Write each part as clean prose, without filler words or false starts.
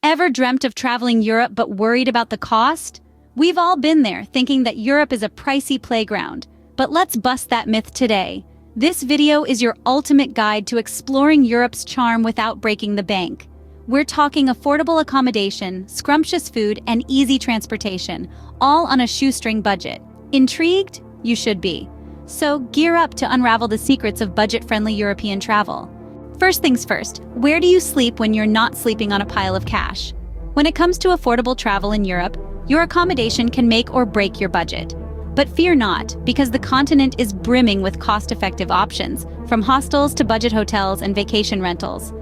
Ever dreamt of traveling Europe but worried about the cost? We've all been there, thinking that Europe is a pricey playground. But let's bust that myth today. This video is your ultimate guide to exploring Europe's charm without breaking the bank. We're talking affordable accommodation, scrumptious food, and easy transportation, all on a shoestring budget. Intrigued? You should be. So gear up to unravel the secrets of budget-friendly European travel. First things first, where do you sleep when you're not sleeping on a pile of cash? When it comes to affordable travel in Europe, your accommodation can make or break your budget. But fear not, because the continent is brimming with cost-effective options, from hostels to budget hotels and vacation rentals.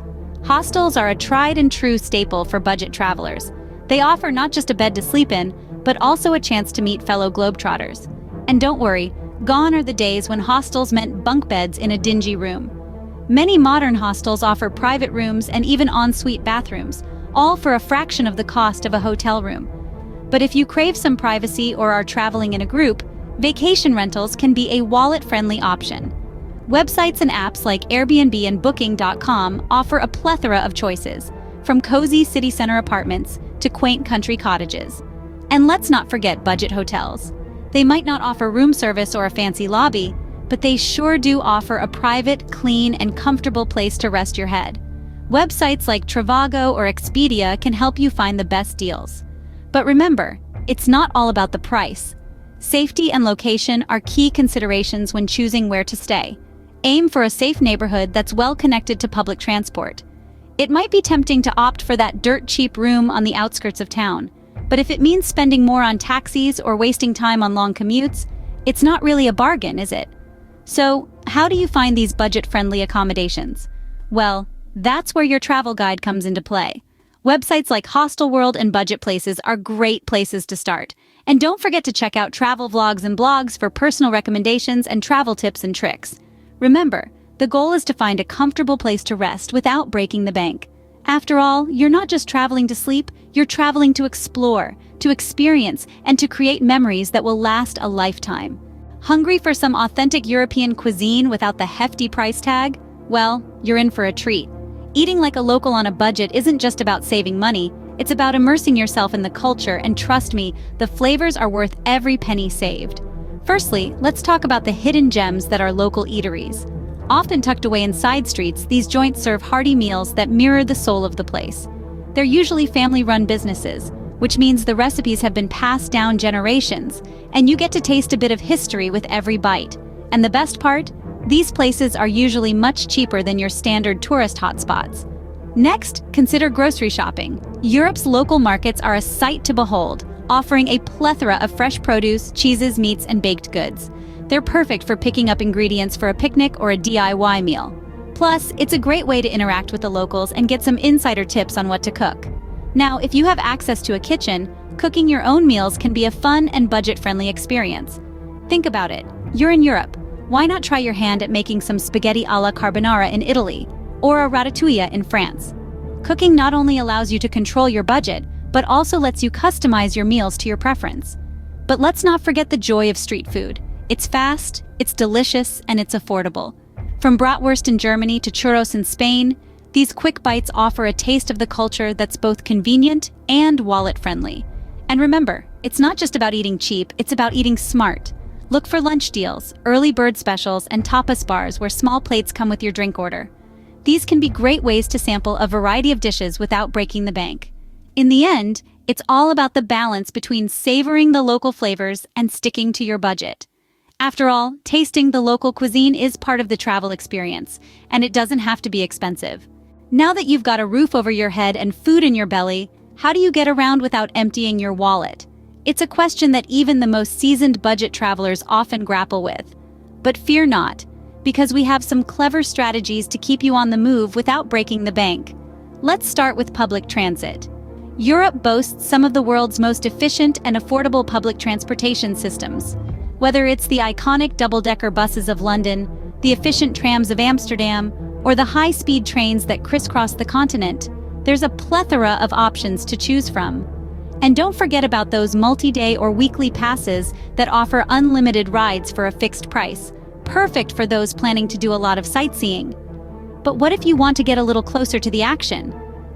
Hostels are a tried-and-true staple for budget travelers. They offer not just a bed to sleep in, but also a chance to meet fellow globetrotters. And don't worry, gone are the days when hostels meant bunk beds in a dingy room. Many modern hostels offer private rooms and even en-suite bathrooms, all for a fraction of the cost of a hotel room. But if you crave some privacy or are traveling in a group, vacation rentals can be a wallet-friendly option. Websites and apps like Airbnb and Booking.com offer a plethora of choices, from cozy city center apartments to quaint country cottages. And let's not forget budget hotels. They might not offer room service or a fancy lobby, but they sure do offer a private, clean, and comfortable place to rest your head. Websites like Trivago or Expedia can help you find the best deals. But remember, it's not all about the price. Safety and location are key considerations when choosing where to stay. Aim for a safe neighborhood that's well connected to public transport. It might be tempting to opt for that dirt-cheap room on the outskirts of town, but if it means spending more on taxis or wasting time on long commutes, it's not really a bargain, is it? So, how do you find these budget-friendly accommodations? Well, that's where your travel guide comes into play. Websites like Hostelworld and Budget Places are great places to start. And don't forget to check out travel vlogs and blogs for personal recommendations and travel tips and tricks. Remember, the goal is to find a comfortable place to rest without breaking the bank. After all, you're not just traveling to sleep, you're traveling to explore, to experience, and to create memories that will last a lifetime. Hungry for some authentic European cuisine without the hefty price tag? Well, you're in for a treat. Eating like a local on a budget isn't just about saving money, it's about immersing yourself in the culture, and trust me, the flavors are worth every penny saved. Firstly, let's talk about the hidden gems that are local eateries. Often tucked away in side streets, these joints serve hearty meals that mirror the soul of the place. They're usually family-run businesses, which means the recipes have been passed down generations, and you get to taste a bit of history with every bite. And the best part? These places are usually much cheaper than your standard tourist hotspots. Next, consider grocery shopping. Europe's local markets are a sight to behold, offering a plethora of fresh produce, cheeses, meats, and baked goods. They're perfect for picking up ingredients for a picnic or a DIY meal. Plus, it's a great way to interact with the locals and get some insider tips on what to cook. Now, if you have access to a kitchen, cooking your own meals can be a fun and budget-friendly experience. Think about it. You're in Europe. Why not try your hand at making some spaghetti alla carbonara in Italy, or a ratatouille in France? Cooking not only allows you to control your budget, but also lets you customize your meals to your preference. But let's not forget the joy of street food. It's fast, it's delicious, and it's affordable. From bratwurst in Germany to churros in Spain, these quick bites offer a taste of the culture that's both convenient and wallet-friendly. And remember, it's not just about eating cheap, it's about eating smart. Look for lunch deals, early bird specials, and tapas bars where small plates come with your drink order. These can be great ways to sample a variety of dishes without breaking the bank. In the end, it's all about the balance between savoring the local flavors and sticking to your budget. After all, tasting the local cuisine is part of the travel experience, and it doesn't have to be expensive. Now that you've got a roof over your head and food in your belly, how do you get around without emptying your wallet? It's a question that even the most seasoned budget travelers often grapple with. But fear not, because we have some clever strategies to keep you on the move without breaking the bank. Let's start with public transit. Europe boasts some of the world's most efficient and affordable public transportation systems. Whether it's the iconic double-decker buses of London, the efficient trams of Amsterdam, or the high-speed trains that crisscross the continent, there's a plethora of options to choose from. And don't forget about those multi-day or weekly passes that offer unlimited rides for a fixed price, perfect for those planning to do a lot of sightseeing. But what if you want to get a little closer to the action?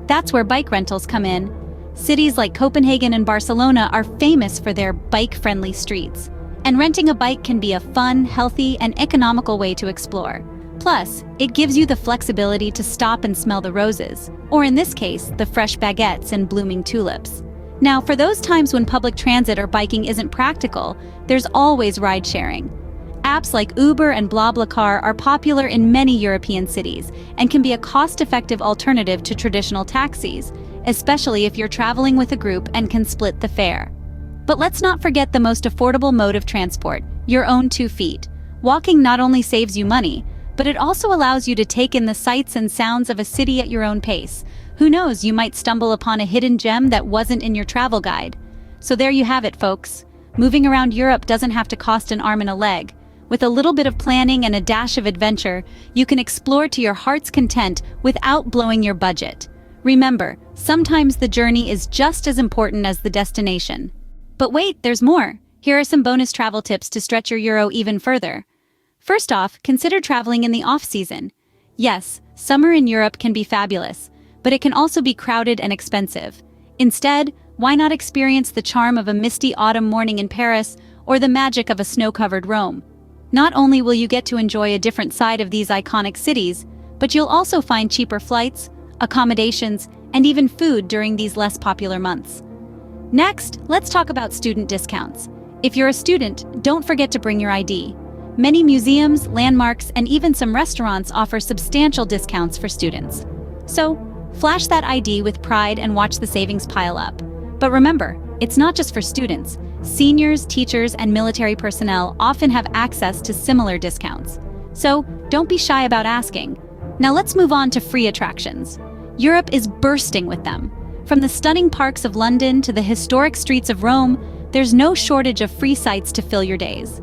That's where bike rentals come in. Cities like Copenhagen and Barcelona are famous for their bike-friendly streets. And renting a bike can be a fun, healthy, and economical way to explore. Plus, it gives you the flexibility to stop and smell the roses, or in this case, the fresh baguettes and blooming tulips. Now, for those times when public transit or biking isn't practical, there's always ride-sharing. Apps like Uber and BlaBlaCar are popular in many European cities and can be a cost-effective alternative to traditional taxis, especially if you're traveling with a group and can split the fare. But let's not forget the most affordable mode of transport, your own 2 feet. Walking not only saves you money, but it also allows you to take in the sights and sounds of a city at your own pace. Who knows, you might stumble upon a hidden gem that wasn't in your travel guide. So there you have it, folks. Moving around Europe doesn't have to cost an arm and a leg. With a little bit of planning and a dash of adventure, you can explore to your heart's content without blowing your budget. Remember, sometimes the journey is just as important as the destination. But wait, there's more. Here are some bonus travel tips to stretch your euro even further. First off, consider traveling in the off-season. Yes, summer in Europe can be fabulous, but it can also be crowded and expensive. Instead, why not experience the charm of a misty autumn morning in Paris or the magic of a snow-covered Rome? Not only will you get to enjoy a different side of these iconic cities, but you'll also find cheaper flights, accommodations, and even food during these less popular months. Next, let's talk about student discounts. If you're a student, don't forget to bring your ID. Many museums, landmarks, and even some restaurants offer substantial discounts for students. So, flash that ID with pride and watch the savings pile up. But remember, it's not just for students. Seniors, teachers, and military personnel often have access to similar discounts. So, don't be shy about asking. Now let's move on to free attractions. Europe is bursting with them. From the stunning parks of London to the historic streets of Rome, there's no shortage of free sites to fill your days.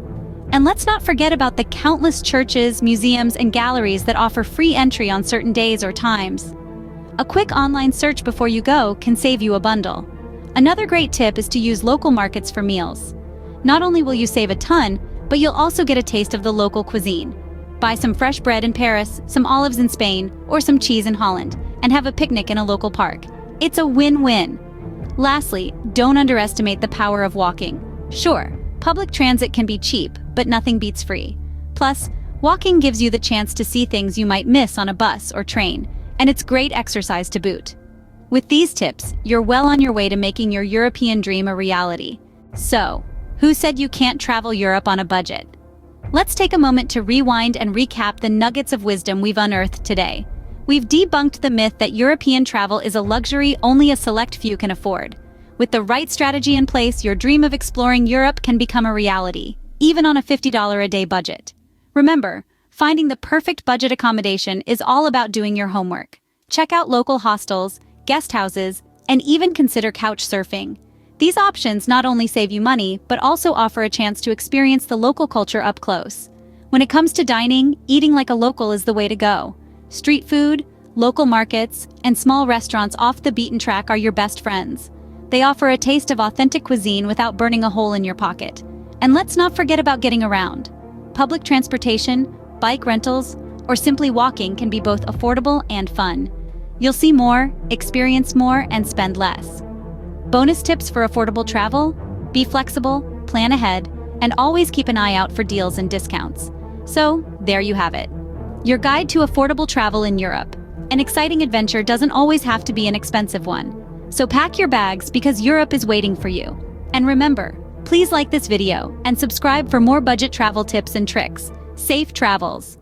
And let's not forget about the countless churches, museums, and galleries that offer free entry on certain days or times. A quick online search before you go can save you a bundle. Another great tip is to use local markets for meals. Not only will you save a ton, but you'll also get a taste of the local cuisine. Buy some fresh bread in Paris, some olives in Spain, or some cheese in Holland, and have a picnic in a local park. It's a win-win. Lastly, don't underestimate the power of walking. Sure, public transit can be cheap, but nothing beats free. Plus, walking gives you the chance to see things you might miss on a bus or train, and it's great exercise to boot. With these tips, you're well on your way to making your European dream a reality. So, who said you can't travel Europe on a budget? Let's take a moment to rewind and recap the nuggets of wisdom we've unearthed today. We've debunked the myth that European travel is a luxury only a select few can afford. With the right strategy in place, your dream of exploring Europe can become a reality, even on a $50 a day budget. Remember, finding the perfect budget accommodation is all about doing your homework. Check out local hostels, guest houses, and even consider couch surfing. These options not only save you money, but also offer a chance to experience the local culture up close. When it comes to dining, eating like a local is the way to go. Street food, local markets, and small restaurants off the beaten track are your best friends. They offer a taste of authentic cuisine without burning a hole in your pocket. And let's not forget about getting around. Public transportation, bike rentals, or simply walking can be both affordable and fun. You'll see more, experience more, and spend less. Bonus tips for affordable travel? Be flexible, plan ahead, and always keep an eye out for deals and discounts. So, there you have it. Your guide to affordable travel in Europe. An exciting adventure doesn't always have to be an expensive one. So pack your bags because Europe is waiting for you. And remember, please like this video and subscribe for more budget travel tips and tricks. Safe travels!